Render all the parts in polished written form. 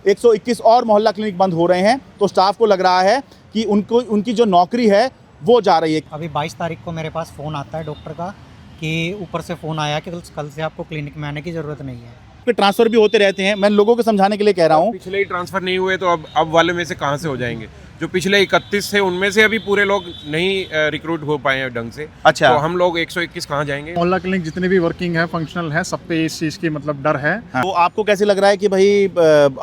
121 और मोहल्ला क्लिनिक बंद हो रहे हैं, तो स्टाफ को लग रहा है कि उनकी जो नौकरी है वो जा रही है। अभी 22 तारीख को मेरे पास फ़ोन आता है डॉक्टर का कि ऊपर से फ़ोन आया कि कल से आपको क्लिनिक में आने की ज़रूरत नहीं है। ट्रांसफ़र भी होते रहते हैं, मैं लोगों को समझाने के लिए कह रहा हूँ। पिछले ही ट्रांसफ़र नहीं हुए तो अब वाले में से कहाँ से हो जाएंगे? जो पिछले 31 थे उनमें से अभी पूरे लोग नहीं रिक्रूट हो पाए हैं ढंग से। अच्छा, तो हम लोग 121 कहाँ जाएंगे? मोहल्ला क्लिनिक जितने भी वर्किंग है, फंक्शनल है, सब पे इस चीज़ की मतलब डर है। तो आपको कैसे लग रहा है कि भाई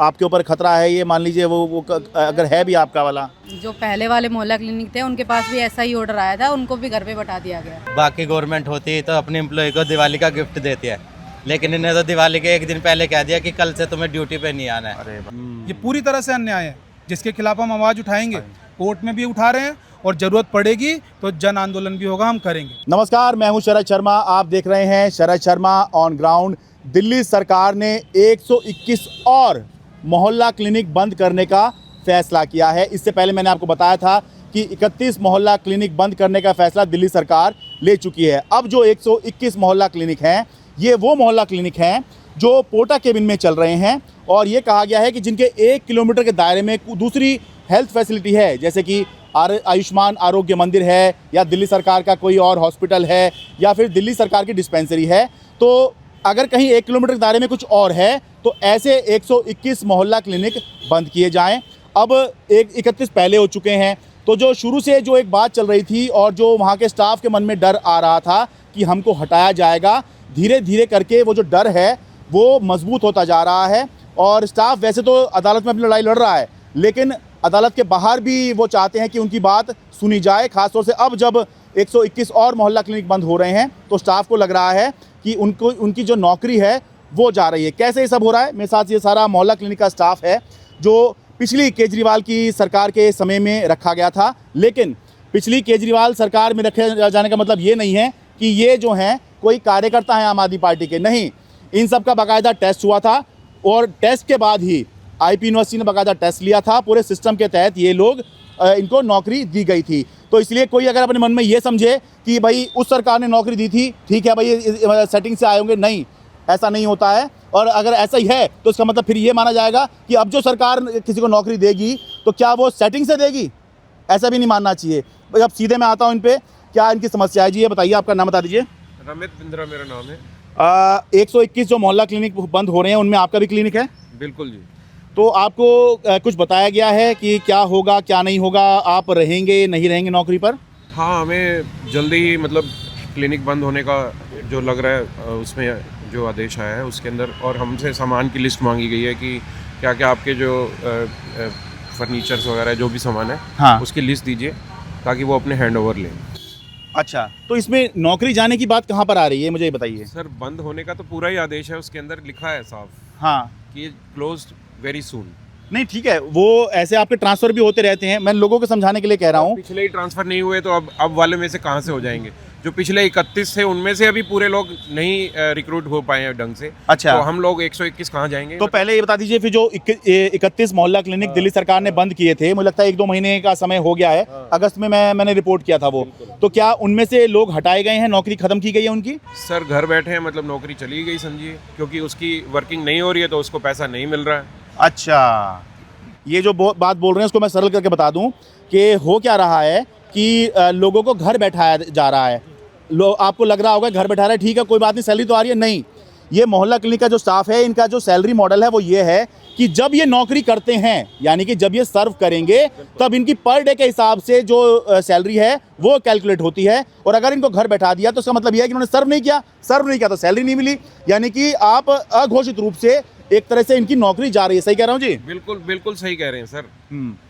आपके ऊपर खतरा है? ये मान लीजिए वो अगर है भी आपका वाला, जो पहले वाले मोहल्ला क्लिनिक थे उनके पास भी ऐसा ही ऑर्डर आया था, उनको भी घर पे बैठा दिया गया। बाकी गवर्नमेंट होती तो अपने एम्प्लॉय को दिवाली का गिफ्ट देती है, लेकिन इन्हें तो दिवाली के एक दिन पहले कह दिया कि कल से तुम्हें ड्यूटी पे नहीं आना है। ये पूरी तरह से अन्याय है, जिसके खिलाफ हम आवाज़ उठाएंगे, कोर्ट में भी उठा रहे हैं और ज़रूरत पड़ेगी तो जन आंदोलन भी होगा, हम करेंगे। नमस्कार, मैं हूं शरद शर्मा, आप देख रहे हैं शरद शर्मा ऑन ग्राउंड। दिल्ली सरकार ने 121 और मोहल्ला क्लिनिक बंद करने का फैसला किया है। इससे पहले मैंने आपको बताया था कि 31 मोहल्ला क्लिनिक बंद करने का फैसला दिल्ली सरकार ले चुकी है। अब जो 121 मोहल्ला क्लिनिक हैं, ये वो मोहल्ला क्लिनिक हैं जो पोटा केबिन में चल रहे हैं, और ये कहा गया है कि जिनके 1 किलोमीटर के दायरे में दूसरी हेल्थ फैसिलिटी है, जैसे कि आयुष्मान आरोग्य मंदिर है, या दिल्ली सरकार का कोई और हॉस्पिटल है, या फिर दिल्ली सरकार की डिस्पेंसरी है। तो अगर कहीं 1 किलोमीटर के दायरे में कुछ और है तो ऐसे 121 मोहल्ला क्लिनिक बंद किए जाएं। अब 31 पहले हो चुके हैं, तो जो शुरू से जो एक बात चल रही थी और जो वहाँ के स्टाफ के मन में डर आ रहा था कि हमको हटाया जाएगा, धीरे धीरे करके वो जो डर है वो मजबूत होता जा रहा है। और स्टाफ वैसे तो अदालत में अपनी लड़ाई लड़ रहा है, लेकिन अदालत के बाहर भी वो चाहते हैं कि उनकी बात सुनी जाए। खासतौर से अब जब 121 और मोहल्ला क्लिनिक बंद हो रहे हैं, तो स्टाफ को लग रहा है कि उनकी जो नौकरी है वो जा रही है। कैसे ये सब हो रहा है? मेरे साथ ये सारा मोहल्ला क्लिनिक का स्टाफ है जो पिछली केजरीवाल की सरकार के समय में रखा गया था। लेकिन पिछली केजरीवाल सरकार में रखे जाने का मतलब ये नहीं है कि ये जो हैं कोई कार्यकर्ता हैं आम आदमी पार्टी के, नहीं। इन सब का बाकायदा टेस्ट हुआ था, और टेस्ट के बाद ही आईपी यूनिवर्सिटी ने बाकायदा टेस्ट लिया था। पूरे सिस्टम के तहत ये लोग इनको नौकरी दी गई थी। तो इसलिए कोई अगर अपने मन में ये समझे कि भाई उस सरकार ने नौकरी दी थी, ठीक है भाई सेटिंग से आए होंगे, नहीं, ऐसा नहीं होता है। और अगर ऐसा ही है तो इसका मतलब फिर ये माना जाएगा कि अब जो सरकार किसी को नौकरी देगी तो क्या वो सेटिंग से देगी? ऐसा भी नहीं मानना चाहिए। अब सीधे मैं आता हूँ इन पर, क्या इनकी समस्या है जी, ये बताइए। आपका नाम बता दीजिए। रमित बिंद्रा मेरा नाम है। 121 जो मोहल्ला क्लिनिक बंद हो रहे हैं, उनमें आपका भी क्लिनिक है? बिल्कुल जी। तो आपको कुछ बताया गया है कि क्या होगा क्या नहीं होगा? आप रहेंगे नहीं रहेंगे नौकरी पर? हाँ, हमें जल्दी ही मतलब क्लिनिक बंद होने का जो लग रहा है, उसमें जो आदेश आया है उसके अंदर, और हमसे सामान की लिस्ट मांगी गई है कि क्या क्या आपके जो फर्नीचर्स वगैरह जो भी सामान है, हाँ, उसकी लिस्ट दीजिए ताकि वो अपने हैंड ओवर लें। अच्छा, तो इसमें नौकरी जाने की बात कहाँ पर आ रही है, मुझे ये बताइए। सर, बंद होने का तो पूरा ही आदेश है, उसके अंदर लिखा है साफ हाँ, कि क्लोज्ड वेरी सून। नहीं ठीक है, वो ऐसे आपके ट्रांसफ़र भी होते रहते हैं, मैं लोगों को समझाने के लिए कह रहा हूँ। पिछले ही ट्रांसफ़र नहीं हुए तो अब वाले में से कहाँ से हो जाएंगे? जो पिछले 31 थे उनमें से अभी पूरे लोग नहीं रिक्रूट हो पाए हैं ढंग से। अच्छा, तो हम लोग 121 कहाँ जाएंगे? तो पहले ये बता दीजिए, फिर जो 31 मोहल्ला क्लिनिक दिल्ली सरकार ने बंद किए थे, मुझे लगता है 1-2 महीने का समय हो गया है, अगस्त में मैंने रिपोर्ट किया था वो, तो क्या उनमें से लोग हटाए गए हैं, नौकरी खत्म की गई है उनकी? सर, घर बैठे हैं, मतलब नौकरी चली गई समझिए, क्योंकि उसकी वर्किंग नहीं हो रही है तो उसको पैसा नहीं मिल रहा है। अच्छा, ये जो बात बोल रहे हैं उसको मैं सरल करके बता दूं कि हो क्या रहा है कि लोगों को घर बैठाया जा रहा है। आपको लग रहा होगा घर बैठा रहा है, ठीक है, कोई बात नहीं, सैलरी तो आ रही है, नहीं। ये मोहल्ला क्लिनिक का जो स्टाफ है, इनका जो सैलरी मॉडल है वो ये है कि जब ये नौकरी करते हैं, यानी कि जब ये सर्व करेंगे, तब इनकी पर डे के हिसाब से जो सैलरी है वो कैलकुलेट होती है। और अगर इनको घर बैठा दिया तो इसका मतलब यह है कि उन्होंने सर्व नहीं किया तो सैलरी नहीं मिली, यानी कि आप अघोषित रूप से एक तरह से इनकी नौकरी जा रही है। सही कह रहा हूँ जी? बिल्कुल सही कह रहे हैं सर।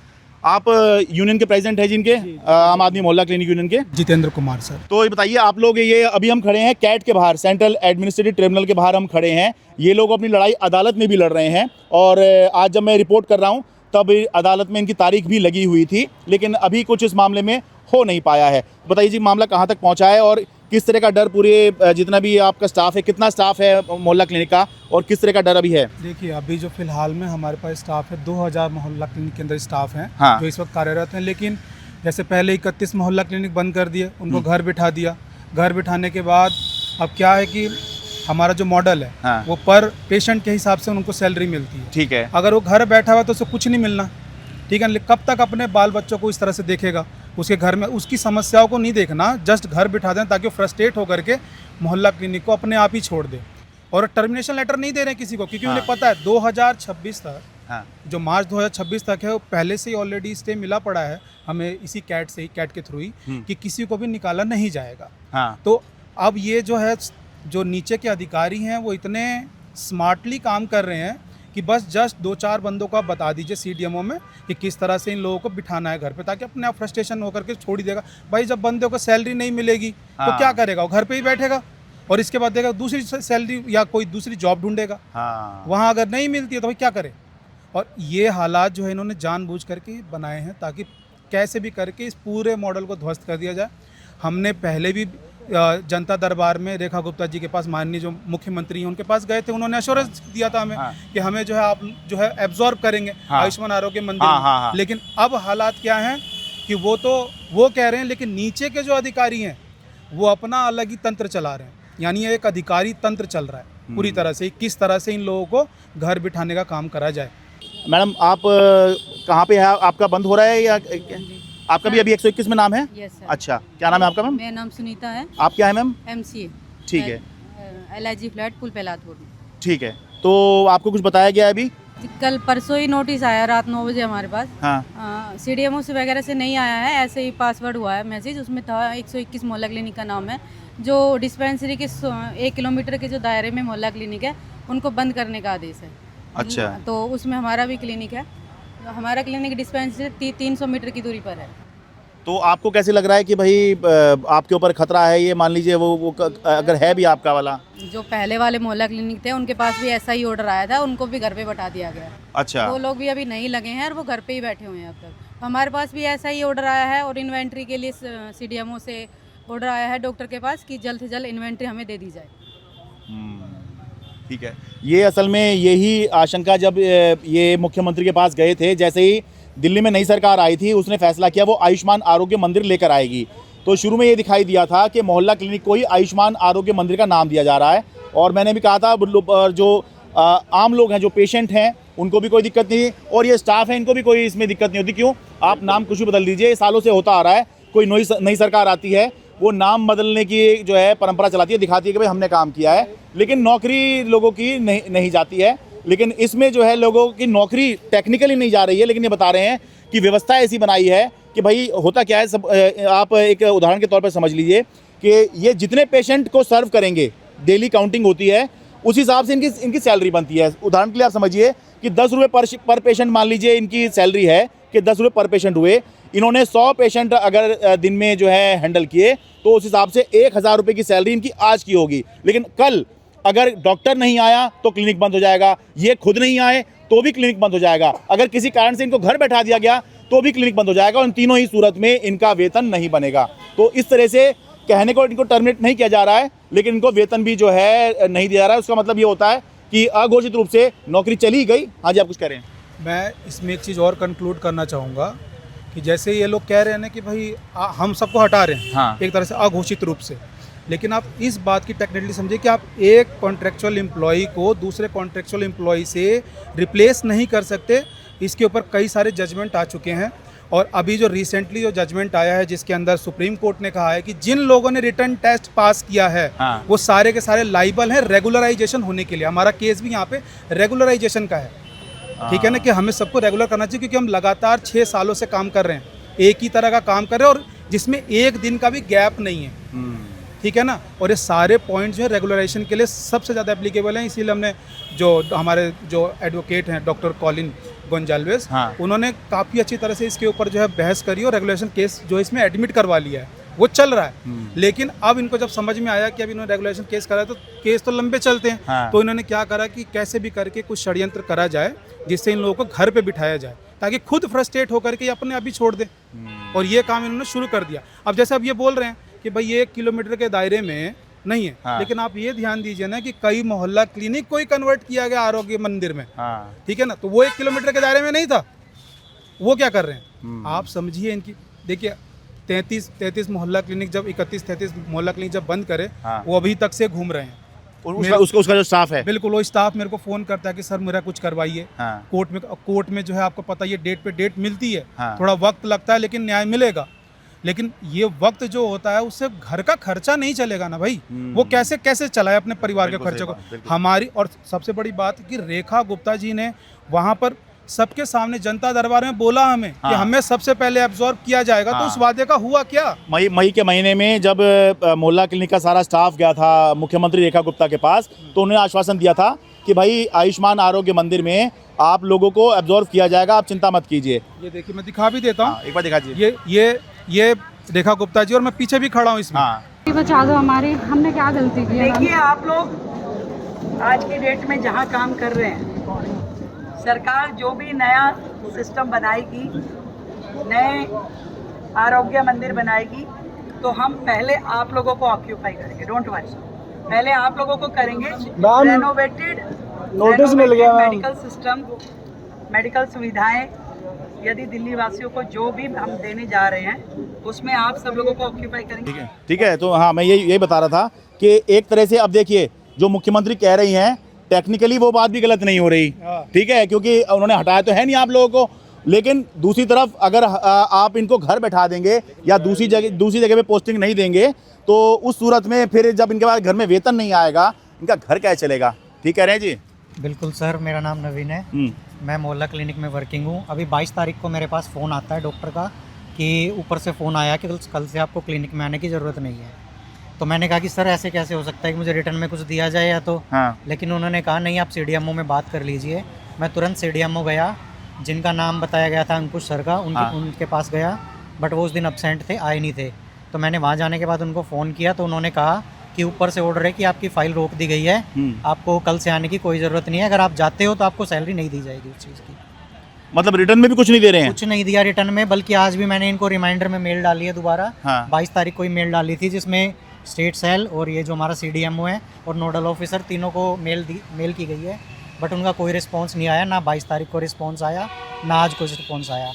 आप यूनियन के प्रेसिडेंट हैं जिनके, आम आदमी मोहल्ला क्लिनिक यूनियन के? जितेंद्र कुमार सर। तो ये बताइए, आप लोग ये अभी हम खड़े हैं कैट के बाहर, सेंट्रल एडमिनिस्ट्रेटिव ट्रिब्यूनल के बाहर हम खड़े हैं। ये लोग अपनी लड़ाई अदालत में भी लड़ रहे हैं, और आज जब मैं रिपोर्ट कर रहा हूँ तब अदालत में इनकी तारीख भी लगी हुई थी, लेकिन अभी कुछ इस मामले में हो नहीं पाया है। बताइए जी, मामला कहाँ तक पहुँचा है और किस तरह का डर पूरे जितना भी आपका स्टाफ है, कितना स्टाफ है मोहल्ला क्लिनिक का, और किस तरह का डर अभी है? देखिए, अभी जो फिलहाल में हमारे पास स्टाफ है 2000 मोहल्ला क्लिनिक के अंदर स्टाफ हैं, हाँ, जो इस वक्त कार्यरत हैं। लेकिन जैसे पहले 31 मोहल्ला क्लिनिक बंद कर दिए, उनको घर बिठा दिया। घर बिठाने के बाद अब क्या है कि हमारा जो मॉडल है हाँ। वो पर पेशेंट के हिसाब से उनको सैलरी मिलती है। ठीक है। अगर वो घर बैठा हुआ है तो उसे कुछ नहीं मिलना, ठीक है। कब तक अपने बाल बच्चों को इस तरह से देखेगा? उसके घर में उसकी समस्याओं को नहीं देखना, जस्ट घर बिठा दें ताकि वो फ्रस्ट्रेट होकर के मोहल्ला क्लिनिक को अपने आप ही छोड़ दे। और टर्मिनेशन लेटर नहीं दे रहे किसी को, क्योंकि उन्हें पता है 2026 तक, हाँ। जो मार्च 2026 तक है वो पहले से ही ऑलरेडी स्टे मिला पड़ा है हमें इसी कैट से ही, कैट के थ्रू ही, कि किसी को भी निकाला नहीं जाएगा। हाँ। तो अब ये जो है, जो नीचे के अधिकारी हैं वो इतने स्मार्टली काम कर रहे हैं कि बस जस्ट 2-4 बंदों को आप बता दीजिए सीडीएमओ में कि किस तरह से इन लोगों को बिठाना है घर पे, ताकि अपने आप फ्रस्ट्रेशन होकर के छोड़ ही देगा। भाई जब बंदे को सैलरी नहीं मिलेगी तो क्या करेगा? वो घर पे ही बैठेगा और इसके बाद देगा दूसरी सैलरी या कोई दूसरी जॉब ढूंढेगा। हाँ। वहाँ अगर नहीं मिलती है तो भाई क्या करे? और ये हालात जो है इन्होंने जानबूझ करके बनाए हैं ताकि कैसे भी करके इस पूरे मॉडल को ध्वस्त कर दिया जाए। हमने पहले भी जनता दरबार में रेखा गुप्ता जी के पास, माननीय जो मुख्यमंत्री हैं उनके पास गए थे, उन्होंने एश्योरेंस दिया था हमें कि हमें जो है आप जो है एब्जॉर्ब करेंगे आयुष्मान आरोग्य मंदिर में। लेकिन अब हालात क्या हैं कि वो कह रहे हैं, लेकिन नीचे के जो अधिकारी हैं वो अपना अलग ही तंत्र चला रहे हैं। यानी एक अधिकारी तंत्र चल रहा है पूरी तरह से, किस तरह से इन लोगों को घर बिठाने का काम करा जाए। मैडम आप कहाँ पे है? आपका बंद हो रहा है या आपका भी अभी 121 में नाम है? Yes sir. अच्छा, क्या नाम है आपका मैम? मेरा नाम सुनीता है। आप क्या है मैम? एमसीए। ठीक है। LIG फ्लैट पुल पेलादपुर में। ठीक है। तो आपको कुछ बताया गया है अभी? कल परसों ही नोटिस आया रात 9 बजे हमारे पास। हाँ। CDMO से वगैरह से नहीं आया है, ऐसे ही पासवर्ड हुआ है मैसेज, उसमें था 121 मोहल्ला क्लिनिक का नाम है। जो डिस्पेंसरी के 1 किलोमीटर के जो दायरे में मोहल्ला क्लिनिक है उनको बंद करने का आदेश है। अच्छा। तो उसमें हमारा भी क्लिनिक है। हमारा क्लिनिक डिस्पेंसरी 300 मीटर की दूरी पर है। तो आपको कैसे लग रहा है कि भाई आपके ऊपर खतरा है? ये मान लीजिए वो अगर है भी आपका वाला, जो पहले वाले मोहल्ला क्लिनिक थे उनके पास भी ऐसा ही ऑर्डर आया था, उनको भी घर पे बैठा दिया गया। अच्छा। वो लोग भी अभी नहीं लगे हैं और वो घर पे ही बैठे हुए हैं अब तक। हमारे पास भी ऐसा ही ऑर्डर आया है और इन्वेंट्री के लिए CDMO से ऑर्डर आया है डॉक्टर के पास कि जल्द से जल्द इन्वेंट्री हमें दे दी जाए। ठीक है। ये असल में यही आशंका जब ये मुख्यमंत्री के पास गए थे, जैसे ही दिल्ली में नई सरकार आई थी उसने फैसला किया वो आयुष्मान आरोग्य मंदिर लेकर आएगी। तो शुरू में ये दिखाई दिया था कि मोहल्ला क्लिनिक को ही आयुष्मान आरोग्य मंदिर का नाम दिया जा रहा है। और मैंने भी कहा था जो आम लोग हैं, जो पेशेंट हैं, उनको भी कोई दिक्कत नहीं, और ये स्टाफ है इनको भी कोई इसमें दिक्कत नहीं होती। क्यों? आप नाम कुछ भी बदल दीजिए, ये सालों से होता आ रहा है। कोई नई सरकार आती है वो नाम बदलने की जो है परंपरा चलाती है, दिखाती है कि भाई हमने काम किया है, लेकिन नौकरी लोगों की नहीं जाती है। लेकिन इसमें जो है लोगों की नौकरी टेक्निकली नहीं जा रही है, लेकिन ये बता रहे हैं कि व्यवस्था ऐसी बनाई है कि भाई होता क्या है। सब आप एक उदाहरण के तौर पर समझ लीजिए कि ये जितने पेशेंट को सर्व करेंगे, डेली काउंटिंग होती है, उस हिसाब से इनकी सैलरी बनती है। उदाहरण के लिए आप समझिए कि 10 रुपये पर पेशेंट मान लीजिए इनकी सैलरी है कि 10 रुपये पर पेशेंट हुए। इन्होंने 100 पेशेंट अगर दिन में जो है हैंडल किए तो उस हिसाब से 1000 रुपये की सैलरी इनकी आज की होगी। लेकिन कल अगर डॉक्टर नहीं आया तो क्लिनिक बंद हो जाएगा, ये खुद नहीं आए तो भी क्लिनिक बंद हो जाएगा, अगर किसी कारण से इनको घर बैठा दिया गया तो भी क्लिनिक बंद हो जाएगा, और इन तीनों ही सूरत में इनका वेतन नहीं बनेगा। तो इस तरह से कहने को इनको टर्मिनेट नहीं किया जा रहा है, लेकिन इनको वेतन भी जो है नहीं दिया जा रहा है। उसका मतलब ये होता है कि अघोषित रूप से नौकरी चली गई। हाँ जी, आप कुछ कह रहे हैं? मैं इसमें एक चीज़ और कंक्लूड करना चाहूँगा कि जैसे ये लोग कह रहे हैं ना कि भाई हम सबको हटा रहे हैं, हाँ। एक तरह से अघोषित रूप से, लेकिन आप इस बात की टेक्निकली समझिए कि आप एक कॉन्ट्रेक्चुअल एम्प्लॉई को दूसरे कॉन्ट्रेक्चुअल एम्प्लॉई से रिप्लेस नहीं कर सकते। इसके ऊपर कई सारे जजमेंट आ चुके हैं, और अभी जो रिसेंटली जो जजमेंट आया है जिसके अंदर सुप्रीम कोर्ट ने कहा है कि जिन लोगों ने रिटर्न टेस्ट पास किया है, हाँ। वो सारे के सारे लाइबल हैं रेगुलराइजेशन होने के लिए। हमारा केस भी यहाँ पे रेगुलराइजेशन का है, ठीक है ना, कि हमें सबको रेगुलर करना चाहिए, क्योंकि हम लगातार 6 सालों से काम कर रहे हैं, एक ही तरह का काम कर रहे हैं, और जिसमें एक दिन का भी गैप नहीं है, ठीक है ना। और ये सारे पॉइंट्स जो है रेगुलराइजेशन के लिए सबसे ज़्यादा एप्लीकेबल हैं। इसीलिए हमने जो हमारे जो एडवोकेट हैं डॉक्टर कॉलिन गोंजाल्वेस, हाँ। उन्होंने काफ़ी अच्छी तरह से इसके ऊपर जो है बहस करी और रेगुलेशन केस जो इसमें एडमिट करवा लिया है, वो चल रहा है। लेकिन अब इनको जब समझ में आया कि अब इन्होंने रेगुलेशन केस करा है तो केस तो लंबे चलते हैं, हाँ। तो इन्होंने क्या करा कि कैसे भी करके कुछ षड्यंत्र करा जाए जिससे इन लोगों को घर पे बिठाया जाए, ताकि खुद फ्रस्ट्रेट होकर के अपने आप ही छोड़ दे। और ये काम इन्होंने शुरू कर दिया। अब जैसे अब ये बोल रहे हैं कि भाई ये 1 किलोमीटर के दायरे में नहीं है, हाँ। लेकिन आप ये ध्यान दीजिए ना कि कई मोहल्ला क्लिनिक को ही कन्वर्ट किया गया आरोग्य मंदिर में, हाँ। ठीक है ना। तो वो 1 किलोमीटर के दायरे में नहीं था, वो क्या कर रहे हैं आप समझिए इनकी। देखिए 33 मोहल्ला क्लिनिक जब 31-33 मोहल्ला क्लिनिक जब बंद करे, हाँ। वो अभी तक से घूम रहे हैं, और उसका जो स्टाफ है। बिल्कुल, वो स्टाफ मेरे को फ़ोन करता है कि सर मेरा कुछ करवाइए। हाँ। कोर्ट में जो है आपको पता ये डेट पे डेट मिलती है। हाँ। थोड़ा वक्त लगता है लेकिन न्याय मिलेगा। लेकिन ये वक्त जो होता है उससे घर का खर्चा नहीं चलेगा ना भाई। वो कैसे कैसे चलाए अपने परिवार के खर्चे को। हमारी और सबसे बड़ी बात कि रेखा गुप्ता जी ने वहाँ पर सबके सामने जनता दरबार में बोला हमें कि हमें सबसे पहले एब्जॉर्ब किया जाएगा। तो उस वादे का हुआ क्या? मई के महीने में जब मोहल्ला क्लिनिक का सारा स्टाफ गया था मुख्यमंत्री रेखा गुप्ता के पास, तो उन्होंने आश्वासन दिया था कि भाई आयुष्मान आरोग्य मंदिर में आप लोगों को एब्जॉर्ब किया जाएगा, आप चिंता मत कीजिए। ये देखिए मैं दिखा भी देता हूँ। एक बार दिखा दीजिए। ये रेखा गुप्ता जी और मैं पीछे भी खड़ा हूँ इसमें। बचा दो हमारी, हमने क्या गलती की है? देखिए आप लोग आज की डेट में जहाँ काम कर रहे हैं, सरकार जो भी नया सिस्टम बनाएगी, नए आरोग्य मंदिर बनाएगी, तो हम पहले आप लोगों को ऑक्यूपाई करेंगे। डोंट वरी, पहले आप लोगों को करेंगे रेनोवेटेड मेडिकल सिस्टम, मेडिकल सुविधाएं। यदि दिल्ली वासियों को जो भी हम देने जा रहे हैं उसमें आप सब लोगों को ऑक्यूपाई करेंगे। ठीक है। तो हाँ, मैं यही बता रहा था कि एक तरह से अब देखिए जो मुख्यमंत्री कह रही हैं टेक्निकली वो बात भी गलत नहीं हो रही। ठीक है, क्योंकि उन्होंने हटाया तो है नहीं आप लोगों को, लेकिन दूसरी तरफ अगर आप इनको घर बैठा देंगे या दूसरी जगह पे पोस्टिंग नहीं देंगे तो उस सूरत में फिर जब इनके पास घर में वेतन नहीं आएगा, इनका घर कैसे चलेगा? ठीक कह रहे हैं जी? बिल्कुल सर, मेरा नाम नवीन है। मैं मोहल्ला क्लिनिक में वर्किंग हूँ। अभी 22 तारीख को मेरे पास फ़ोन आता है डॉक्टर का कि ऊपर से फ़ोन आया कि कल से आपको क्लिनिक में आने की ज़रूरत नहीं है। तो मैंने कहा कि सर ऐसे कैसे हो सकता है कि मुझे रिटर्न में कुछ दिया जाए या तो। हाँ। लेकिन उन्होंने कहा नहीं, आप CDMO में बात कर लीजिए। मैं तुरंत CDMO गया, जिनका नाम बताया गया था अंकुश सर का, उनके पास गया, बट वो उस दिन अब्सेंट थे, आए नहीं थे। तो मैंने वहाँ जाने के बाद उनको फ़ोन किया तो उन्होंने कहा कि ऊपर से ऑर्डर है कि आपकी फ़ाइल रोक दी गई है, आपको कल से आने की कोई ज़रूरत नहीं है, अगर आप जाते हो तो आपको सैलरी नहीं दी जाएगी उस चीज़ की। मतलब रिटर्न में भी कुछ नहीं दे रहे हैं? कुछ नहीं दिया रिटर्न में, बल्कि आज भी मैंने इनको रिमाइंडर में मेल डाली है दोबारा। 22 तारीख को ही मेल डाली थी, जिसमें स्टेट सेल और ये जो हमारा CDMO है और नोडल ऑफिसर तीनों को मेल की गई है, बट उनका कोई रिस्पांस नहीं आया। ना 22 तारीख को रिस्पांस आया, ना आज कुछ रिस्पांस आया।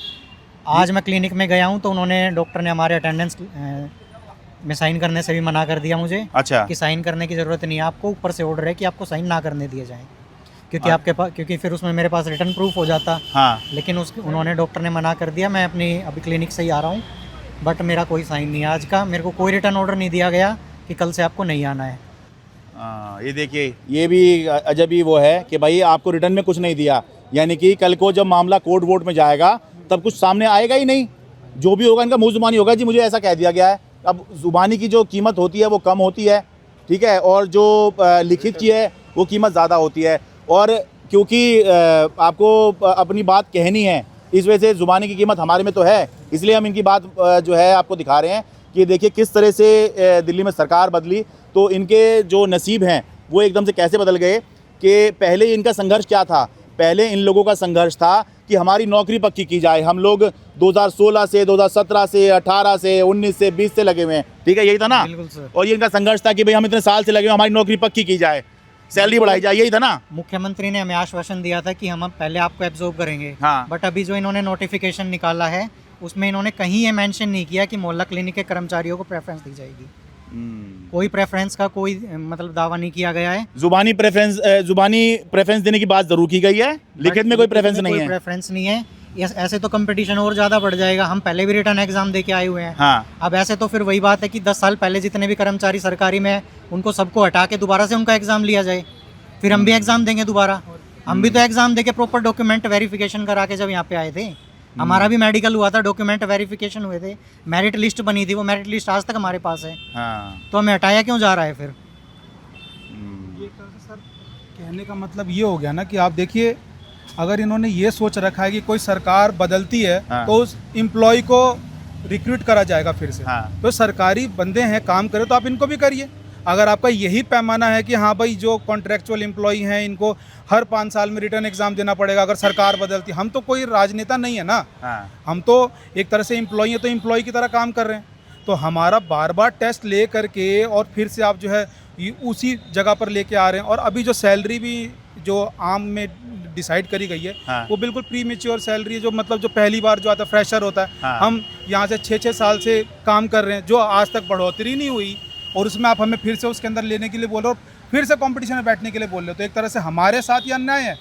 आज मैं क्लिनिक में गया हूँ तो उन्होंने, डॉक्टर ने हमारे अटेंडेंस में साइन करने से भी मना कर दिया मुझे। अच्छा। कि साइन करने की ज़रूरत नहीं है आपको, ऊपर से ऑर्डर है कि आपको साइन ना करने दिए जाएँ, क्योंकि आपके पास, क्योंकि फिर उसमें मेरे पास रिटर्न प्रूफ हो जाता। हाँ। लेकिन उन्होंने, डॉक्टर ने मना कर दिया। मैं अभी क्लिनिक से ही आ रहा हूँ, बट मेरा कोई साइन नहीं है आज का। मेरे को कोई रिटर्न ऑर्डर नहीं दिया गया कि कल से आपको नहीं आना है। ये देखिए, ये भी अजब ही वो है कि भाई आपको रिटर्न में कुछ नहीं दिया, यानी कि कल को जब मामला कोर्ट वोट में जाएगा तब कुछ सामने आएगा ही नहीं। जो भी होगा इनका मुँह जुबानी होगा, जी मुझे ऐसा कह दिया गया है। अब जुबानी की जो कीमत होती है वो कम होती है, ठीक है, और जो लिखित की है वो कीमत ज़्यादा होती है। और क्योंकि आपको अपनी बात कहनी है, इस वजह से ज़ुबानी की कीमत हमारे में तो है, इसलिए हम इनकी बात जो है आपको दिखा रहे हैं कि देखिए किस तरह से दिल्ली में सरकार बदली तो इनके जो नसीब हैं वो एकदम से कैसे बदल गए। कि पहले इनका संघर्ष क्या था? पहले इन लोगों का संघर्ष था कि हमारी नौकरी पक्की की जाए। हम लोग 2016 से, 2017 से, 18 से, 19 से, 20 से लगे हुए हैं, ठीक है, यही था ना? बिल्कुल सर। और ये इनका संघर्ष था कि भाई हम इतने साल से लगे हुए, हमारी नौकरी पक्की की जाए, सैलरी बढ़ाई जाए, यही था ना? मुख्यमंत्री ने हमें आश्वासन दिया था कि हम पहले आपको एब्जॉर्ब करेंगे। हाँ। बट अभी जो इन्होंने नोटिफिकेशन निकाला है उसमें इन्होंने कहीं ये मेंशन नहीं किया कि मोहल्ला क्लिनिक के कर्मचारियों को प्रेफरेंस दी जाएगी। कोई प्रेफरेंस का कोई मतलब दावा नहीं किया गया है। जुबानी प्रेफरेंस देने की बात जरूर की गई है, लिखित में कोई प्रेफरेंस नहीं है। प्रेफरेंस नहीं है। ऐसे तो कंपटीशन और ज़्यादा बढ़ जाएगा। हम पहले भी रिटर्न एग्जाम दे के आए हुए हैं। हाँ। अब ऐसे तो फिर वही बात है कि 10 साल पहले जितने भी कर्मचारी सरकारी में उनको सबको हटा के दोबारा से उनका एग्जाम लिया जाए, फिर हम भी एग्जाम देंगे दोबारा। हम भी तो एग्जाम देके प्रॉपर डॉक्यूमेंट वेरिफिकेशन करा के जब यहाँ पे आए थे, हमारा भी मेडिकल हुआ था, डॉक्यूमेंट वेरिफिकेशन हुए थे, मेरिट लिस्ट बनी थी, वो मेरिट लिस्ट आज तक हमारे पास है। हाँ। तो हमें हटाया क्यों जा रहा है फिर? ये सर कहने का मतलब ये हो गया ना कि आप देखिए, अगर इन्होंने ये सोच रखा है कि कोई सरकार बदलती है तो उस एम्प्लॉय को रिक्रूट करा जाएगा फिर से। तो सरकारी बंदे हैं, काम करे तो आप इनको भी करिए। अगर आपका यही पैमाना है कि हाँ भाई जो कॉन्ट्रेक्चुअल एम्प्लॉई हैं इनको हर 5 साल में रिटर्न एग्जाम देना पड़ेगा अगर सरकार बदलती, हम तो कोई राजनेता नहीं है ना। हम तो एक तरह से एम्प्लॉई हैं, तो एम्प्लॉय की तरह काम कर रहे हैं। तो हमारा बार बार टेस्ट ले करके और फिर से आप जो है उसी जगह पर लेके आ रहे हैं। और अभी जो सैलरी भी जो आम में डिसाइड करी गई है वो बिल्कुल प्री मेच्योर सैलरी है, जो मतलब जो पहली बार जो आता है फ्रेशर होता है। हम यहाँ से 6-6 साल से काम कर रहे हैं, जो आज तक बढ़ोतरी नहीं हुई, और उसमें आप हमें फिर से उसके अंदर लेने के लिए बोल रहे हो। फिर से कंपटीशन में बैठने के लिए बोल रहे हो। तो एक तरह से हमारे साथ ये अन्याय है,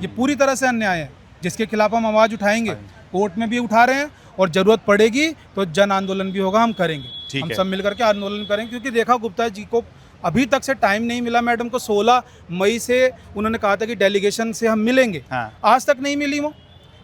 ये पूरी तरह से अन्याय है, जिसके खिलाफ हम आवाज़ उठाएंगे, कोर्ट में भी उठा रहे हैं और ज़रूरत पड़ेगी तो जन आंदोलन भी होगा, हम करेंगे, हम सब मिलकर के आंदोलन करेंगे। क्योंकि रेखा गुप्ता जी को अभी तक से टाइम नहीं मिला, मैडम को 16 मई से उन्होंने कहा था कि डेलीगेशन से हम मिलेंगे, आज तक नहीं मिली वो।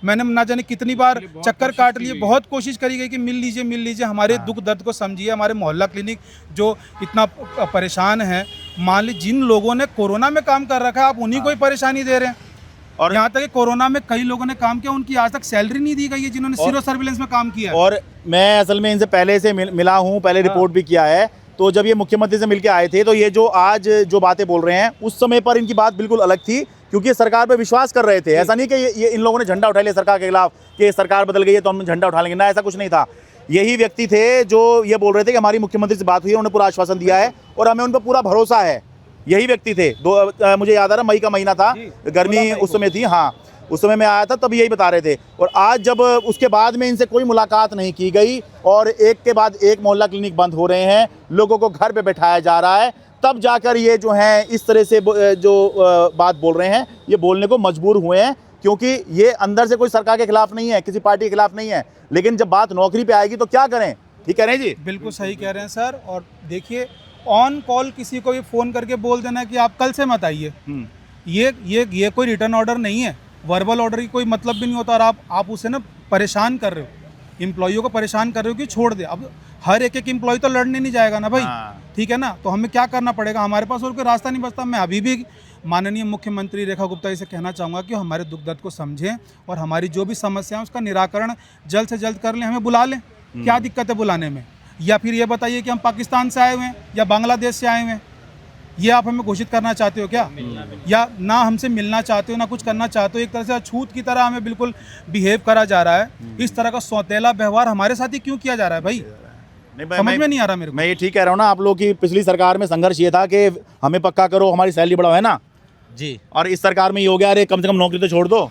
मैंने ना जाने कितनी बार चक्कर काट लिए, बहुत कोशिश करी गई कि मिल लीजिए, हमारे दुख दर्द को समझिए। हमारे मोहल्ला क्लिनिक जो इतना परेशान है, मान लीजिए जिन लोगों ने कोरोना में काम कर रखा है, आप उन्हीं को ही परेशानी दे रहे हैं। और यहाँ तक कि कोरोना में कई लोगों ने काम किया, उनकी आज तक सैलरी नहीं दी गई है, जिन्होंने सीरो सर्विलेंस में काम किया है। और मैं असल में इनसे पहले से मिला हूँ, पहले रिपोर्ट भी किया है। तो जब ये मुख्यमंत्री से मिलके आए थे, तो ये जो आज जो बातें बोल रहे हैं, उस समय पर इनकी बात बिल्कुल अलग थी, क्योंकि सरकार पे विश्वास कर रहे थे। ऐसा नहीं कि ये इन लोगों ने झंडा उठा लिया सरकार के खिलाफ कि सरकार बदल गई है तो हम झंडा उठा लेंगे, ना, ऐसा कुछ नहीं था। यही व्यक्ति थे जो ये बोल रहे थे कि हमारी मुख्यमंत्री से बात हुई है, उन्होंने पूरा आश्वासन दिया है और हमें उन पर पूरा भरोसा है। यही व्यक्ति थे। मुझे याद आ रहा, मई का महीना था, गर्मी उस समय थी, हाँ, उस समय मैं आया था, तब यही बता रहे थे। और आज जब उसके बाद में इनसे कोई मुलाकात नहीं की गई और एक के बाद एक मोहल्ला क्लिनिक बंद हो रहे हैं, लोगों को घर पे बैठाया जा रहा है, तब जाकर ये जो हैं इस तरह से जो बात बोल रहे हैं, ये बोलने को मजबूर हुए हैं। क्योंकि ये अंदर से कोई सरकार के खिलाफ नहीं है, किसी पार्टी के खिलाफ नहीं है, लेकिन जब बात नौकरी पे आएगी तो क्या करें। ठीक कह रहे हैं जी? बिल्कुल सही कह रहे हैं सर। और देखिए, ऑन कॉल किसी को भी फ़ोन करके बोल देना कि आप कल से मत आइए, ये कोई रिटर्न ऑर्डर नहीं है, वर्बल ऑर्डर की कोई मतलब भी नहीं होता। और आप उसे ना परेशान कर रहे हो, एम्प्लॉइयों को परेशान कर रहे हो कि छोड़ दे। अब हर एक एम्प्लॉय तो लड़ने नहीं जाएगा ना भाई, ठीक है ना। तो हमें क्या करना पड़ेगा, हमारे पास और कोई रास्ता नहीं बचता। मैं अभी भी माननीय मुख्यमंत्री रेखा गुप्ता जी से कहना चाहूँगा कि हमारे दुख दर्द को समझें और हमारी जो भी समस्या है उसका निराकरण जल्द से जल्द कर लें, हमें बुला लें। क्या दिक्कत है बुलाने में? या फिर ये बताइए कि हम पाकिस्तान से आए हुए हैं या बांग्लादेश से आए हुए हैं, ये आप हमें घोषित करना चाहते हो क्या? या ना हमसे मिलना चाहते हो, ना कुछ करना चाहते हो। एक तरह से अछूत की तरह हमें बिल्कुल बिहेव करा जा रहा है। इस तरह का सौतेला व्यवहार हमारे साथ ही क्यों किया जा रहा है भाई? समझ में नहीं आ रहा मेरे को। मैं ये ठीक कह रहा हूँ ना, आप लोग की पिछली सरकार में संघर्ष ये था कि हमें पक्का करो, हमारी सैलरी बढ़ाओ, है ना जी। और इस सरकार में ये हो गया, अरे कम से कम नौकरी तो छोड़ दो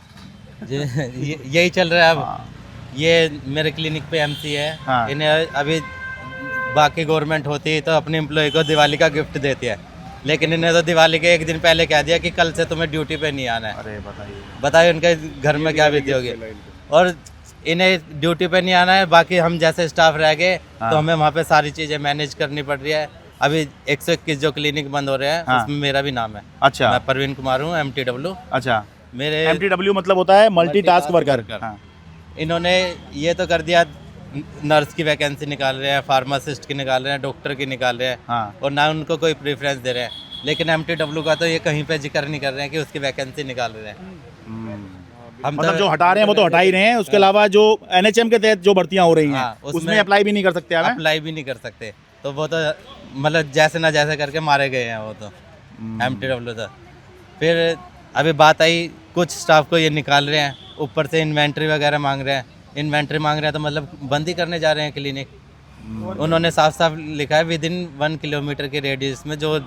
जी। यही चल रहा है अब। ये मेरे क्लिनिक पे एमसी है, इन्हें अभी बाकी गवर्नमेंट होती तो अपने एम्प्लॉय को दिवाली का गिफ्ट देती है, लेकिन इन्हें तो दिवाली के एक दिन पहले कह दिया कि कल से तुम्हें ड्यूटी पे नहीं आना है। अरे बताइए उनके घर में क्या बीती होगी। और इन्हें ड्यूटी पे नहीं आना है, बाकी हम जैसे स्टाफ रह गए तो हमें वहाँ पे सारी चीज़ें मैनेज करनी पड़ रही है। अभी 121 जो क्लिनिक बंद हो रहे हैं, उसमें मेरा भी नाम है। अच्छा, मैं परवीन कुमार हूँ, MTW। अच्छा, मेरे MTW मतलब होता है मल्टीटास्क वर्कर। इन्होंने ये तो कर दिया, नर्स की वैकेंसी निकाल रहे हैं, फार्मासिस्ट की निकाल रहे हैं, डॉक्टर की निकाल रहे हैं, और ना उनको कोई प्रेफरेंस दे रहे हैं। लेकिन MTW का तो ये कहीं पे जिक्र नहीं कर रहे हैं कि उसकी वैकेंसी निकाल रहे हैं। हम मतलब जो हटा रहे हैं वो तो हटा ही रहे हैं, उसके अलावा जो NHM के तहत जो भर्तियां हो रही हैं उसमें अप्लाई भी नहीं कर सकते। अप्लाई भी नहीं कर सकते, तो वो तो मतलब जैसे ना जैसे करके मारे गए हैं वो तो MTW तो। फिर अभी बात आई, कुछ स्टाफ को ये निकाल रहे हैं, ऊपर से इन्वेंट्री वगैरह मांग रहे हैं। इन्वेंट्री मांग रहे हैं तो मतलब बंद ही करने जा रहे हैं क्लिनिक। उन्होंने साफ साफ लिखा है विदिन 1 किलोमीटर के रेडियस में जो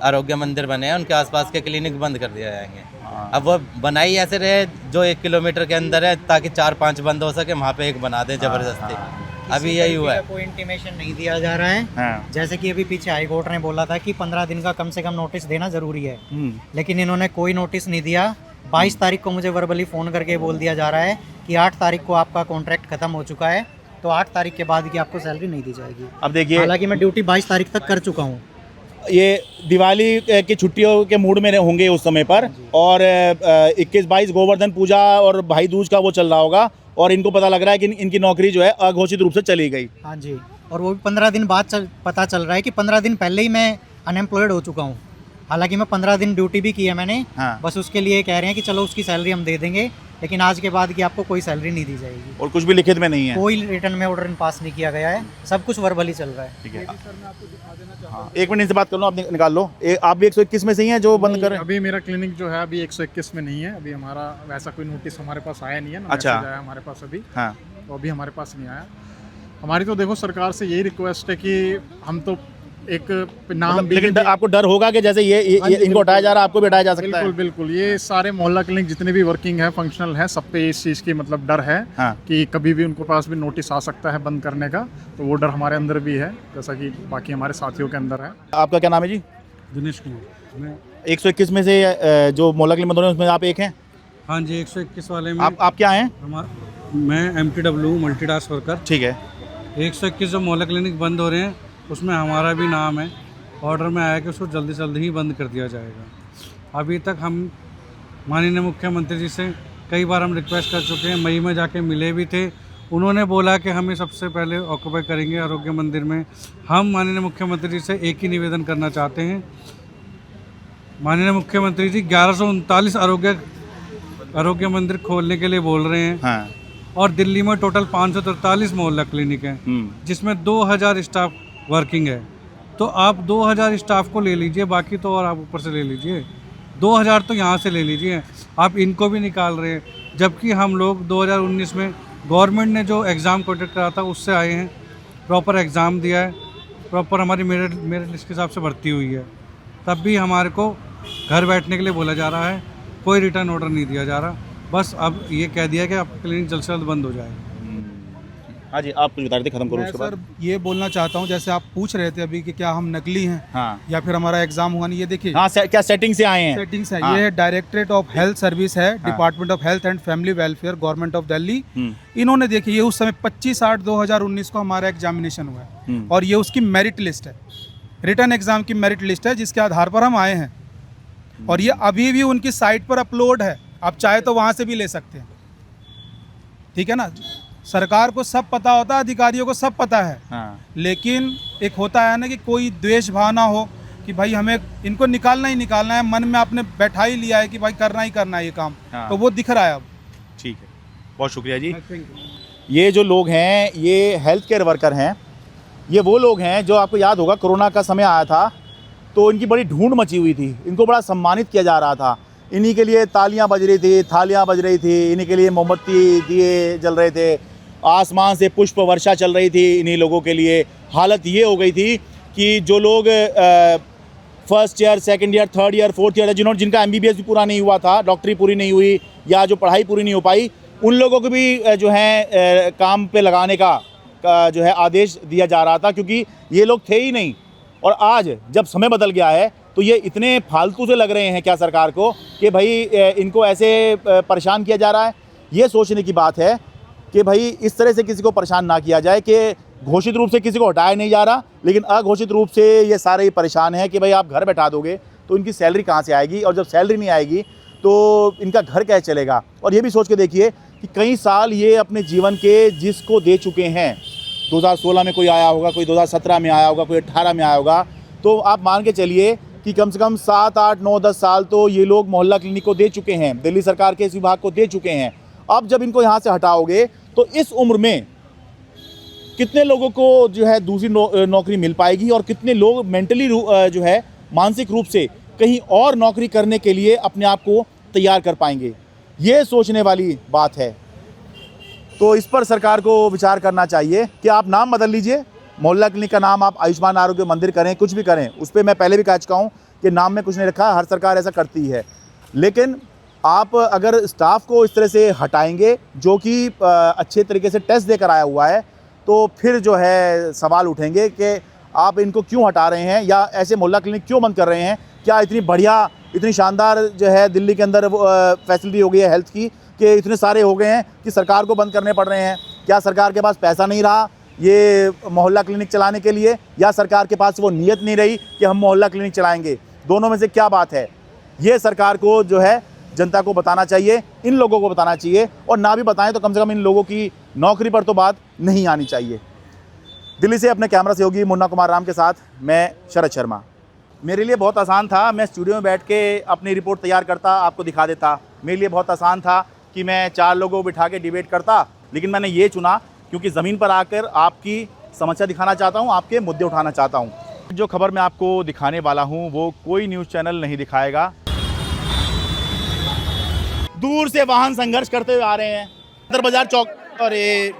आरोग्य मंदिर बने हैं उनके आसपास के क्लिनिक बंद कर दिए जाएंगे। अब वो बनाई ऐसे रहे जो 1 किलोमीटर के अंदर है, ताकि 4-5 बंद हो सके, वहाँ पे एक बना दे जबरदस्ती। अभी यही हुआ है। कोई इंटीमेशन नहीं दिया जा रहा है। जैसे कि अभी पीछे हाई कोर्ट ने बोला था कि 15 दिन का कम से कम नोटिस देना जरूरी है, लेकिन इन्होंने कोई नोटिस नहीं दिया। 22 तारीख को मुझे वर्बली फ़ोन करके बोल दिया जा रहा है कि 8 तारीख को आपका कॉन्ट्रैक्ट खत्म हो चुका है, तो 8 तारीख के बाद की आपको सैलरी नहीं दी जाएगी। अब देखिए, हालांकि मैं ड्यूटी 22 तारीख तक कर चुका हूँ। ये दिवाली की छुट्टियों के मूड में होंगे उस समय पर, और 21-22 गोवर्धन पूजा और भाई दूज का वो चल रहा होगा, और इनको पता लग रहा है कि इनकी नौकरी जो है अघोषित रूप से चली गई। हाँ जी, और वो भी 15 दिन बाद पता चल रहा है कि 15 दिन पहले ही मैं अनएम्प्लॉयड हो चुका हूँ। हालांकि मैं 15 दिन ड्यूटी भी की है मैंने, बस उसके लिए कह रहे हैं कि चलो उसकी सैलरी हम दे देंगे, लेकिन आज के बाद की आपको कोई सैलरी नहीं दी जाएगी। और कुछ भी लिखित में नहीं है, कोई रिटर्न में ऑर्डर पास नहीं किया गया है, सब कुछ वर्बली चल रहा है। ठीक है, एक मिनट से बात कर लो, आप निकाल लो। आप भी 121 में से ही हैं जो बंद कर रहे हैं? अभी मेरा क्लिनिक जो है अभी 121 में नहीं है। अभी हमारा वैसा कोई नोटिस हमारे पास आया नहीं है ना। अच्छा, आया हमारे पास अभी, तो अभी हमारे पास नहीं आया। हमारी तो देखो सरकार से यही रिक्वेस्ट है कि हम तो एक नाम, मतलब, लेकिन आपको डर होगा कि जैसे ये इनको हटाया जा रहा है, आपको भी हटाया जा सकता है? बिल्कुल बिल्कुल, ये सारे मोहल्ला क्लिनिक जितने भी वर्किंग है, फंक्शनल है, सब पे इस चीज़ की मतलब डर है कि कभी भी उनको पास भी नोटिस आ सकता है बंद करने का। तो वो डर हमारे अंदर भी है, जैसा कि बाकी हमारे साथियों के अंदर है। आपका क्या नाम है जी? दिनेश कुमार। मैं 121 में से जो मोहल्ला क्लिनिक बंद हो रहे हैं उसमें आप एक हैं? हाँ जी, 121 वाले में आप क्या हैं? मैं MTW मल्टीटास्क वर्कर। ठीक है। 121 जो मोहल्ला क्लिनिक बंद हो रहे हैं उसमें हमारा भी नाम है। ऑर्डर में आया कि उसको जल्दी से जल्दी ही बंद कर दिया जाएगा। अभी तक हम माननीय मुख्यमंत्री जी से कई बार हम रिक्वेस्ट कर चुके हैं, मई में जाके मिले भी थे। उन्होंने बोला कि हमें सबसे पहले ऑक्यूपाई करेंगे आरोग्य मंदिर में। हम माननीय मुख्यमंत्री जी से एक ही निवेदन करना चाहते हैं, माननीय मुख्यमंत्री जी 1139 आरोग्य मंदिर खोलने के लिए बोल रहे हैं। हाँ। और दिल्ली में टोटल 543 मोहल्ला क्लिनिक है जिसमें 2000 स्टाफ वर्किंग है। तो आप 2000 स्टाफ को ले लीजिए, बाकी तो और आप ऊपर से ले लीजिए। 2000 तो यहाँ से ले लीजिए, आप इनको भी निकाल रहे हैं। जबकि हम लोग 2019 में गवर्नमेंट ने जो एग्ज़ाम कंडक्ट करा था उससे आए हैं, प्रॉपर एग्ज़ाम दिया है, प्रॉपर हमारी मेरिट लिस्ट के हिसाब से भर्ती हुई है। तब भी हमारे को घर बैठने के लिए बोला जा रहा है, कोई रिटर्न ऑर्डर नहीं दिया जा रहा। बस अब ये कह दिया कि आपका क्लिनिक जल्द से जल्द बंद हो जाएगा। हाँ जी, आप कुछ बता रहे थे, खत्म करो उसके बाद। सर ये बोलना चाहता हूँ, जैसे आप पूछ रहे थे अभी कि क्या हम नकली हैं, हाँ, या फिर हमारा एग्जाम हुआ नहीं। ये देखिए, हाँ, क्या सेटिंग से आए हैं? सेटिंग्स है। हाँ। ये डायरेक्टरेट ऑफ हेल्थ सर्विस है, department of health and family welfare, government of Delhi. इन्होंने देखिए, ये उस समय 25/8/2019 को हमारा एग्जामिनेशन हुआ है और ये उसकी मेरिट लिस्ट है, रिटर्न एग्जाम की मेरिट लिस्ट है जिसके आधार पर हम आए हैं। और ये अभी भी उनकी साइट पर अपलोड है, आप चाहे तो वहाँ से भी ले सकते हैं। ठीक है ना, सरकार को सब पता होता है, अधिकारियों को सब पता है। हाँ। लेकिन एक होता है ना कि कोई द्वेष भावना हो कि भाई हमें इनको निकालना ही निकालना है, मन में आपने बैठा ही लिया है कि भाई करना ही करना है ये काम। हाँ। तो वो दिख रहा है अब। ठीक है, बहुत शुक्रिया जी। ये जो लोग हैं ये हेल्थ केयर वर्कर हैं। ये वो लोग हैं जो आपको याद होगा कोरोना का समय आया था तो इनकी बड़ी ढूंढ मची हुई थी, इनको बड़ा सम्मानित किया जा रहा था। इन्हीं के लिए तालियां बज रही थी, थालियां बज रही थी, इन्हीं के लिए मोमबत्ती दिए जल रहे थे, आसमान से पुष्प वर्षा चल रही थी इन्हीं लोगों के लिए। हालत ये हो गई थी कि जो लोग first year, second year, third year, fourth year, जिनका MBBS भी पूरा नहीं हुआ था, डॉक्टरी पूरी नहीं हुई या जो पढ़ाई पूरी नहीं हो पाई, उन लोगों को भी जो है काम पे लगाने का जो है आदेश दिया जा रहा था, क्योंकि ये लोग थे ही नहीं। और आज जब समय बदल गया है तो ये इतने फालतू से लग रहे हैं क्या सरकार को कि भाई इनको ऐसे परेशान किया जा रहा है। ये सोचने की बात है कि भाई इस तरह से किसी को परेशान ना किया जाए कि घोषित रूप से किसी को हटाया नहीं जा रहा, लेकिन अघोषित रूप से ये सारे ही परेशान हैं कि भाई आप घर बैठा दोगे तो इनकी सैलरी कहाँ से आएगी, और जब सैलरी नहीं आएगी तो इनका घर कैसे चलेगा। और ये भी सोच के देखिए कि कई साल ये अपने जीवन के जिसको दे चुके हैं, 2016 में कोई आया होगा, कोई 2017 में आया होगा, कोई 18 में आया होगा, तो आप मान के चलिए कि कम से कम 7, 8, 9, 10 साल तो ये लोग मोहल्ला क्लिनिक को दे चुके हैं, दिल्ली सरकार के इस विभाग को दे चुके हैं। अब जब इनको यहाँ से हटाओगे तो इस उम्र में कितने लोगों को जो है दूसरी नौकरी मिल पाएगी, और कितने लोग मेंटली जो है मानसिक रूप से कहीं और नौकरी करने के लिए अपने आप को तैयार कर पाएंगे। ये सोचने वाली बात है। तो इस पर सरकार को विचार करना चाहिए कि आप नाम बदल लीजिए, मोहल्ला क्लिनिक का नाम आप आयुष्मान आरोग्य मंदिर करें, कुछ भी करें। उस पर मैं पहले भी कह चुका हूँ कि नाम में कुछ नहीं रखा, हर सरकार ऐसा करती है। लेकिन आप अगर स्टाफ को इस तरह से हटाएंगे जो कि अच्छे तरीके से टेस्ट देकर आया हुआ है, तो फिर जो है सवाल उठेंगे कि आप इनको क्यों हटा रहे हैं या ऐसे मोहल्ला क्लिनिक क्यों बंद कर रहे हैं। क्या इतनी बढ़िया, इतनी शानदार जो है दिल्ली के अंदर फैसिलिटी हो गई है हेल्थ की कि इतने सारे हो गए हैं कि सरकार को बंद करने पड़ रहे हैं? क्या सरकार के पास पैसा नहीं रहा ये मोहल्ला क्लिनिक चलाने के लिए, या सरकार के पास वो नीयत नहीं रही कि हम मोहल्ला क्लिनिक चलाएंगे? दोनों में से क्या बात है? ये सरकार को जो है जनता को बताना चाहिए, इन लोगों को बताना चाहिए, और ना भी बताएं तो कम से कम इन लोगों की नौकरी पर तो बात नहीं आनी चाहिए। दिल्ली से अपने कैमरा सहयोगी मुन्ना कुमार राम के साथ मैं शरद शर्मा। मेरे लिए बहुत आसान था, मैं स्टूडियो में बैठ के अपनी रिपोर्ट तैयार करता, आपको दिखा देता। मेरे लिए बहुत आसान था कि मैं 4 लोगों को बिठा के डिबेट करता, लेकिन मैंने ये चुना क्योंकि ज़मीन पर आकर आपकी समस्या दिखाना चाहता हूँ, आपके मुद्दे उठाना चाहता हूँ। जो खबर मैं आपको दिखाने वाला हूँ वो कोई न्यूज़ चैनल नहीं दिखाएगा। दूर से वाहन संघर्ष करते हुए आ रहे हैं सदर बाजार चौक। अरे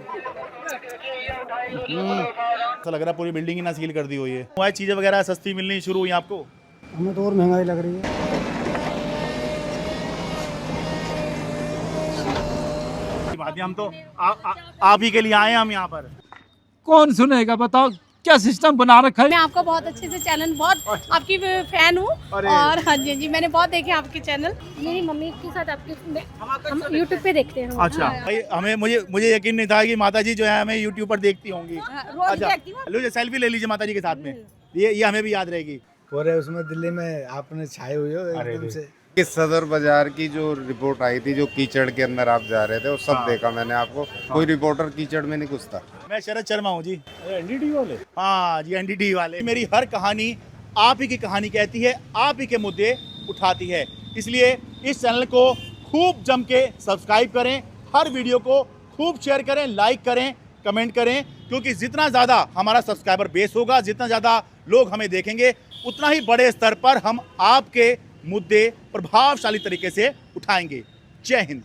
ऐसा लग रहा है पूरी बिल्डिंग ही ना सील कर दी हुई है। चीज़ें वगैरह सस्ती मिलनी शुरू हुई आपको? हमें तो और महंगाई लग रही है। हम तो आप ही के लिए आए हैं हम यहाँ पर। कौन सुनेगा बताओ, क्या सिस्टम बना रखा है। मैं आपका बहुत अच्छे से चैनल बहुत आपकी फैन हूँ और हाँ जी जी मैंने बहुत देखे आपके चैनल। मेरी मम्मी के साथ आपके हम यूट्यूब पे देखते हैं। अच्छा भाई हमें मुझे यकीन नहीं था कि माता जी जो है हमें यूट्यूब पर देखती होंगी। अच्छा लो सेल्फी ले लीजिए माता जी के साथ में, ये हमें भी याद रहेगी। पूरे उसमें दिल्ली में आपने छाए हुए हो एकदम से। कि सदर बाजार की जो रिपोर्ट आई थी, जो कीचड़ के अंदर आप जा रहे थे, वो सब देखा मैंने आपको। कोई रिपोर्टर कीचड़ में नहीं घुसता। मैं शरद शर्मा हूँ जी, एनडीटी वाले। हाँ जी एनडीटी वाले। मेरी हर कहानी आप ही की कहानी कहती है, आप ही के मुद्दे उठाती है, इसलिए इस चैनल को खूब जम के सब्सक्राइब करें, हर वीडियो को खूब शेयर करें, लाइक करें, कमेंट करें, क्योंकि जितना ज़्यादा हमारा सब्सक्राइबर बेस होगा, जितना ज़्यादा लोग हमें देखेंगे, उतना ही बड़े स्तर पर हम आपके मुद्दे प्रभावशाली तरीके से उठाएंगे। जय हिंद।